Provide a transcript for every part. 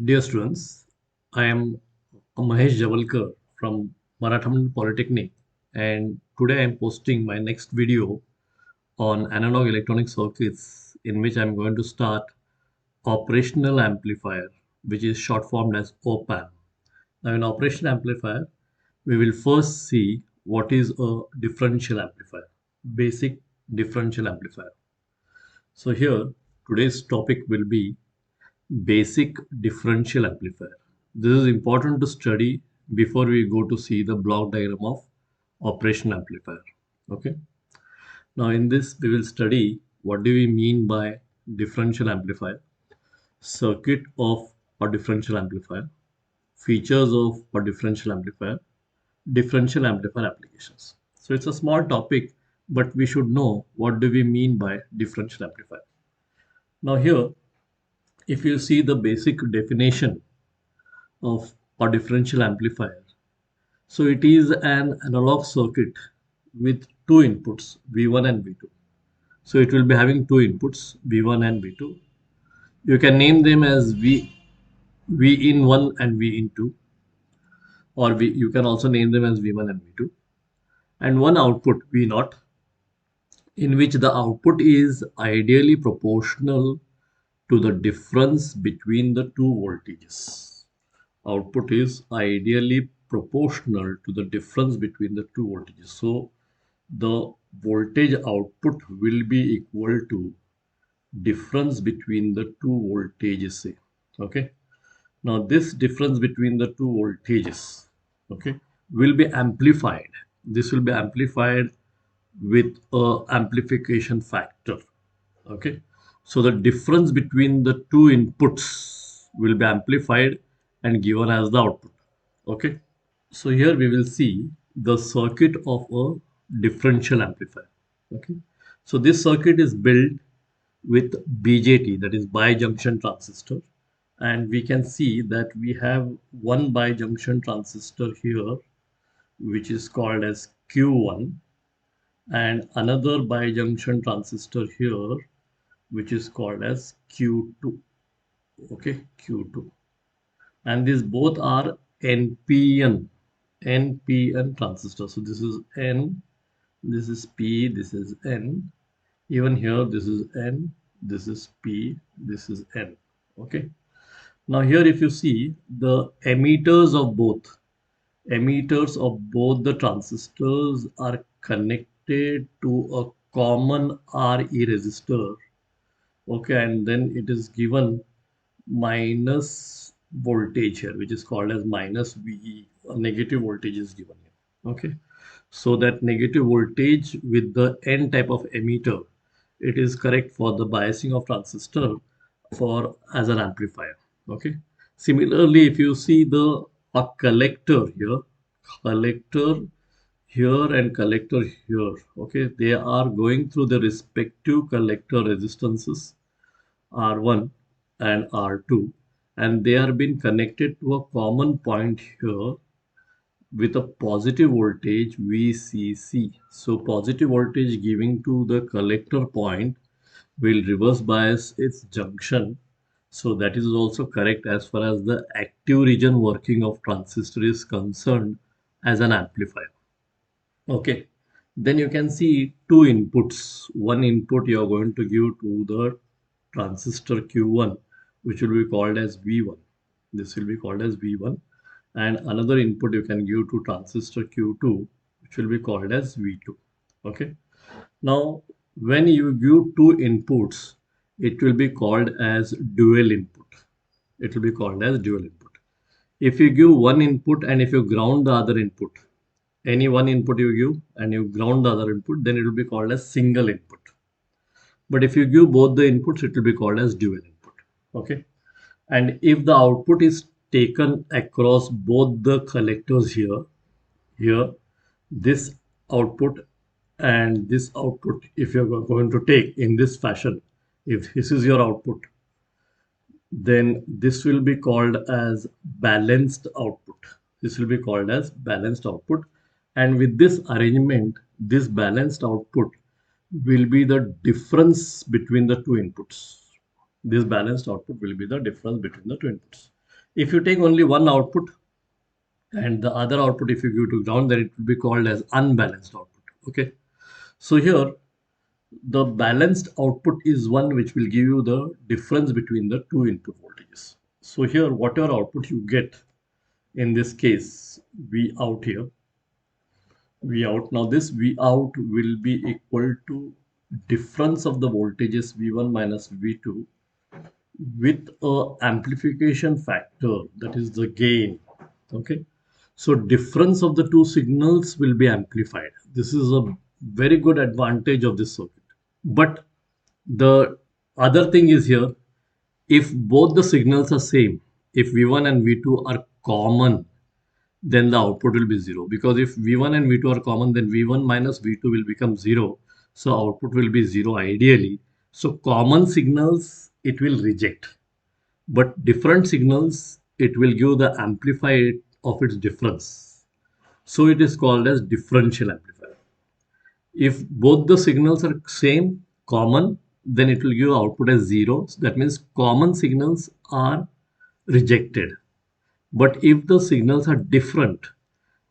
Dear students, I am Mahesh Javalkar from Marathaman Polytechnic, and today I am posting my next video on analog electronic circuits, in which I am going to start operational amplifier, which is short formed as op-amp. Now in operational amplifier, we will first see what is a differential amplifier, basic differential amplifier. So here today's topic will be basic differential amplifier. This is important to study before we go to see the block diagram of operational amplifier. Okay. Now in this we will study what do we mean by differential amplifier, circuit of a differential amplifier, features of a differential amplifier, differential amplifier applications. So it's a small topic, but we should know what do we mean by differential amplifier. Now here, if you see the basic definition of a differential amplifier. So it is an analog circuit with two inputs, V1 and V2. So it will be having two inputs, V1 and V2. You can name them as V in 1 and V in 2, or you can also name them as V1 and V2. And one output, V0, in which the output is ideally proportional to the difference between the two voltages. Output is ideally proportional to the difference between the two voltages. So the voltage output will be equal to difference between the two voltages, say. Okay. Now this difference between the two voltages, okay, will be amplified. This will be amplified with a amplification factor. Okay. So the difference between the two inputs will be amplified and given as the output. Okay. So here we will see the circuit of a differential amplifier. Okay. So this circuit is built with BJT, that is bijunction transistor, and we can see that we have one bijunction transistor here, which is called as Q1, and another bijunction transistor here, which is called as Q2. Okay, Q2, and these both are NPN transistor. So this is N, this is P, this is N. Even here, this is N, this is P, this is N. Okay. Now here, if you see the emitters of both the transistors are connected to a common RE resistor. Okay, and then it is given minus voltage here, which is called as minus VE. A negative voltage is given here. Okay, so that negative voltage with the N type of emitter, it is correct for the biasing of transistor for as an amplifier. Okay, similarly, if you see a collector here and collector here, okay, they are going through the respective collector resistances R1 and R2, and they are being connected to a common point here with a positive voltage VCC. So positive voltage giving to the collector point will reverse bias its junction. So that is also correct as far as the active region working of transistor is concerned as an amplifier. Okay, then you can see two inputs. One input you are going to give to the transistor Q1, which will be called as V1. This will be called as V1. And another input you can give to transistor Q2, which will be called as V2. Okay. Now, when you give two inputs, it will be called as dual input. It will be called as dual input. If you give one input and if you ground the other input, any one input you give and you ground the other input, then it will be called as single input. But if you give both the inputs, it will be called as dual input. Okay. And if the output is taken across both the collectors here, this output and this output, if you're going to take in this fashion, if this is your output, then this will be called as balanced output. This will be called as balanced output. And with this arrangement, this balanced output will be the difference between the two inputs. This balanced output will be the difference between the two inputs. If you take only one output and the other output if you give to ground, then it will be called as unbalanced output. Okay. So here the balanced output is one which will give you the difference between the two input voltages. So here whatever output you get, in this case V out here, V out. Now this V out will be equal to difference of the voltages V1 minus V2 with a amplification factor, that is the gain. Okay. So difference of the two signals will be amplified. This is a very good advantage of this circuit. But the other thing is here, if both the signals are same, if V1 and V2 are common, then the output will be 0. Because if V1 and V2 are common, then V1 minus V2 will become 0. So output will be 0 ideally. So common signals it will reject. But different signals it will give the amplifier of its difference. So it is called as differential amplifier. If both the signals are same, common, then it will give output as 0. So that means common signals are rejected. But if the signals are different,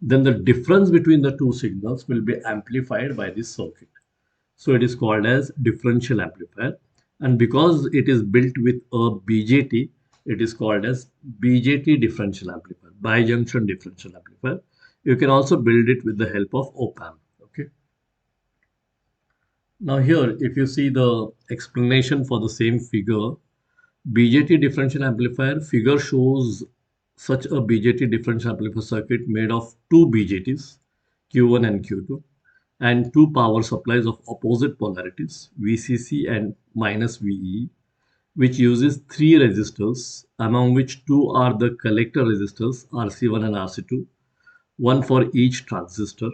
then the difference between the two signals will be amplified by this circuit. So it is called as differential amplifier. And because it is built with a BJT, it is called as BJT differential amplifier, bijunction differential amplifier. You can also build it with the help of op-amp. Okay. Now here, if you see the explanation for the same figure, BJT differential amplifier figure shows such a BJT differential amplifier circuit made of two BJTs, Q1 and Q2, and two power supplies of opposite polarities, VCC and minus VE, which uses three resistors, among which two are the collector resistors, RC1 and RC2, one for each transistor,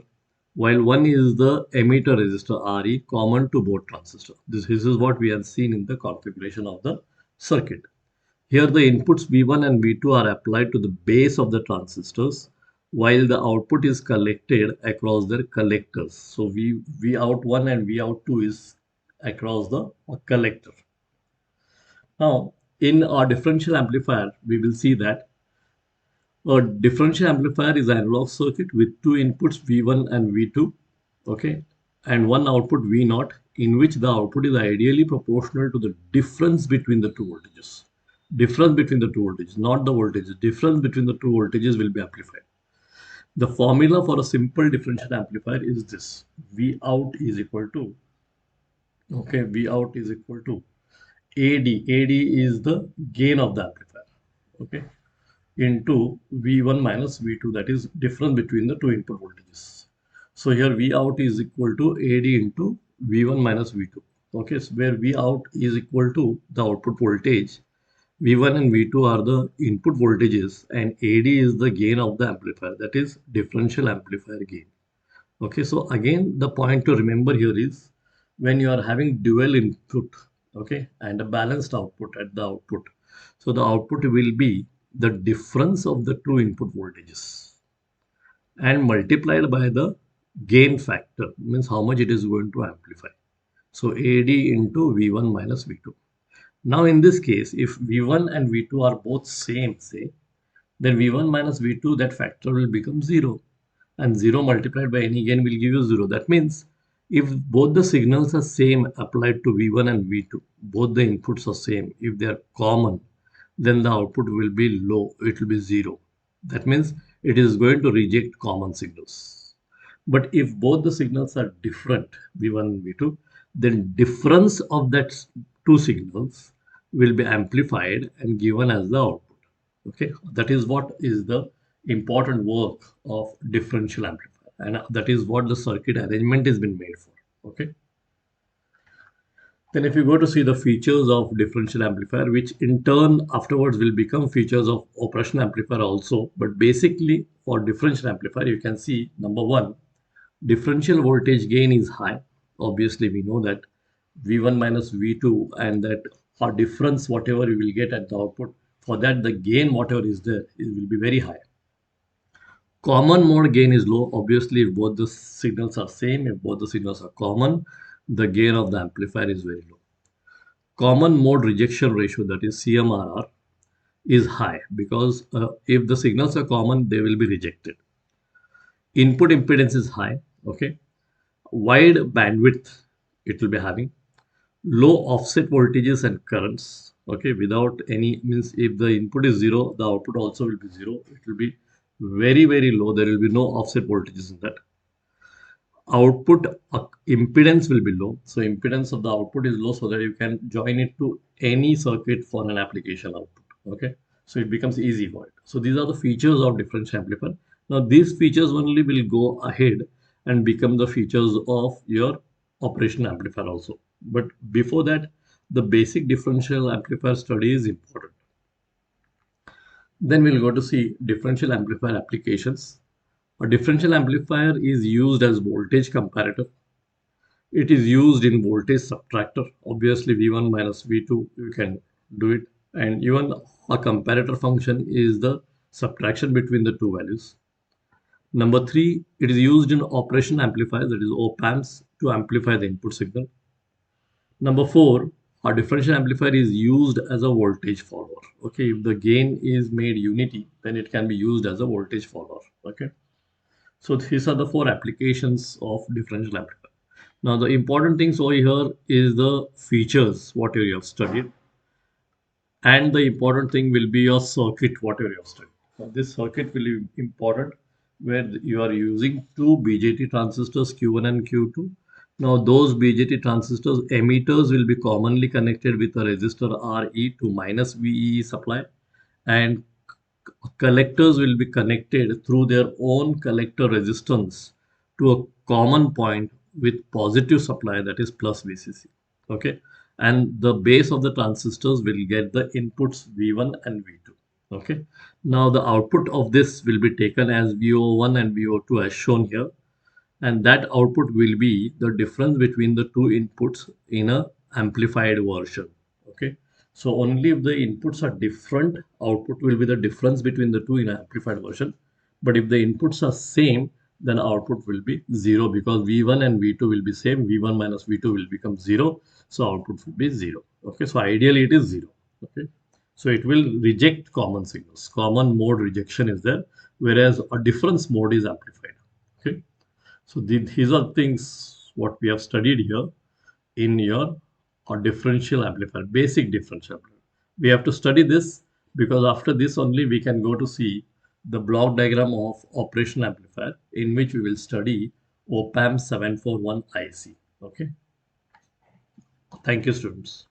while one is the emitter resistor RE, common to both transistors. This is what we have seen in the configuration of the circuit. Here the inputs V1 and V2 are applied to the base of the transistors, while the output is collected across their collectors. So V out 1 and V out 2 is across the collector. Now, in our differential amplifier, we will see that a differential amplifier is an analog circuit with two inputs V1 and V2, okay, and one output V0, in which the output is ideally proportional to the difference between the two voltages. Difference between the two voltages, not the voltages. Difference between the two voltages will be amplified. The formula for a simple differential amplifier is this: V out is equal to, okay, V out is equal to AD. AD is the gain of the amplifier, okay, into V1 minus V2, that is difference between the two input voltages. So here V out is equal to AD into V1 minus V2. Okay, so where V out is equal to the output voltage, V1 and V2 are the input voltages, and AD is the gain of the amplifier, that is differential amplifier gain. Okay, so again, the point to remember here is when you are having dual input, okay, and a balanced output at the output. So the output will be the difference of the two input voltages and multiplied by the gain factor, means how much it is going to amplify. So AD into V1 minus V2. Now in this case, if V1 and V2 are both same, say, then V1 minus V2, that factor will become 0. And 0 multiplied by any gain will give you 0. That means if both the signals are same applied to V1 and V2, both the inputs are same, if they are common, then the output will be low, it will be 0. That means it is going to reject common signals. But if both the signals are different, V1 and V2, then difference of that two signals will be amplified and given as the output. Okay, that is what is the important work of differential amplifier, and that is what the circuit arrangement has been made for. Okay. Then if you go to see the features of differential amplifier, which in turn afterwards will become features of operational amplifier also, but basically for differential amplifier you can see, number one, differential voltage gain is high. Obviously we know that V1 minus V2, and that for difference whatever you will get at the output, for that the gain whatever is there, it will be very high. Common mode gain is low. Obviously, if both the signals are same, if both the signals are common, the gain of the amplifier is very low. Common mode rejection ratio, that is CMRR, is high because if the signals are common, they will be rejected. Input impedance is high. Okay. Wide bandwidth it will be having. Low offset voltages and currents. Okay. Without any means if the input is zero, the output also will be zero. It will be very, very low. There will be no offset voltages in that. Output impedance will be low. So impedance of the output is low so that you can join it to any circuit for an application output. Okay. So it becomes easy for it. So these are the features of differential amplifier. Now these features only will go ahead and become the features of your operation amplifier also. But before that, the basic differential amplifier study is important. Then we'll go to see differential amplifier applications. A differential amplifier is used as voltage comparator. It is used in voltage subtractor. Obviously, V1 minus V2, you can do it. And even a comparator function is the subtraction between the two values. Number three, it is used in operation amplifiers, that is op amps, to amplify the input signal. Number four, a differential amplifier is used as a voltage follower. Okay, if the gain is made unity, then it can be used as a voltage follower. Okay, so these are the four applications of differential amplifier. Now, the important things over here is the features, whatever you have studied, and the important thing will be your circuit, whatever you have studied. Now, this circuit will be important where you are using two BJT transistors Q1 and Q2. Now, those BJT transistors emitters will be commonly connected with a resistor RE to minus VEE supply, and collectors will be connected through their own collector resistance to a common point with positive supply, that is plus VCC. Okay, and the base of the transistors will get the inputs V1 and V2. Okay, now the output of this will be taken as VO1 and VO2 as shown here, and that output will be the difference between the two inputs in a amplified version. Okay, so only if the inputs are different, output will be the difference between the two in an amplified version. But if the inputs are same, then output will be zero because V1 and V2 will be same. V1 minus V2 will become zero, so output will be zero. Okay, so ideally it is zero. Okay, so it will reject common signals. Common mode rejection is there, whereas a difference mode is amplified. Okay, so these are things what we have studied here in your differential amplifier, basic differential amplifier. We have to study this because after this only we can go to see the block diagram of operation amplifier, in which we will study op amp 741 IC. Okay. Thank you, students.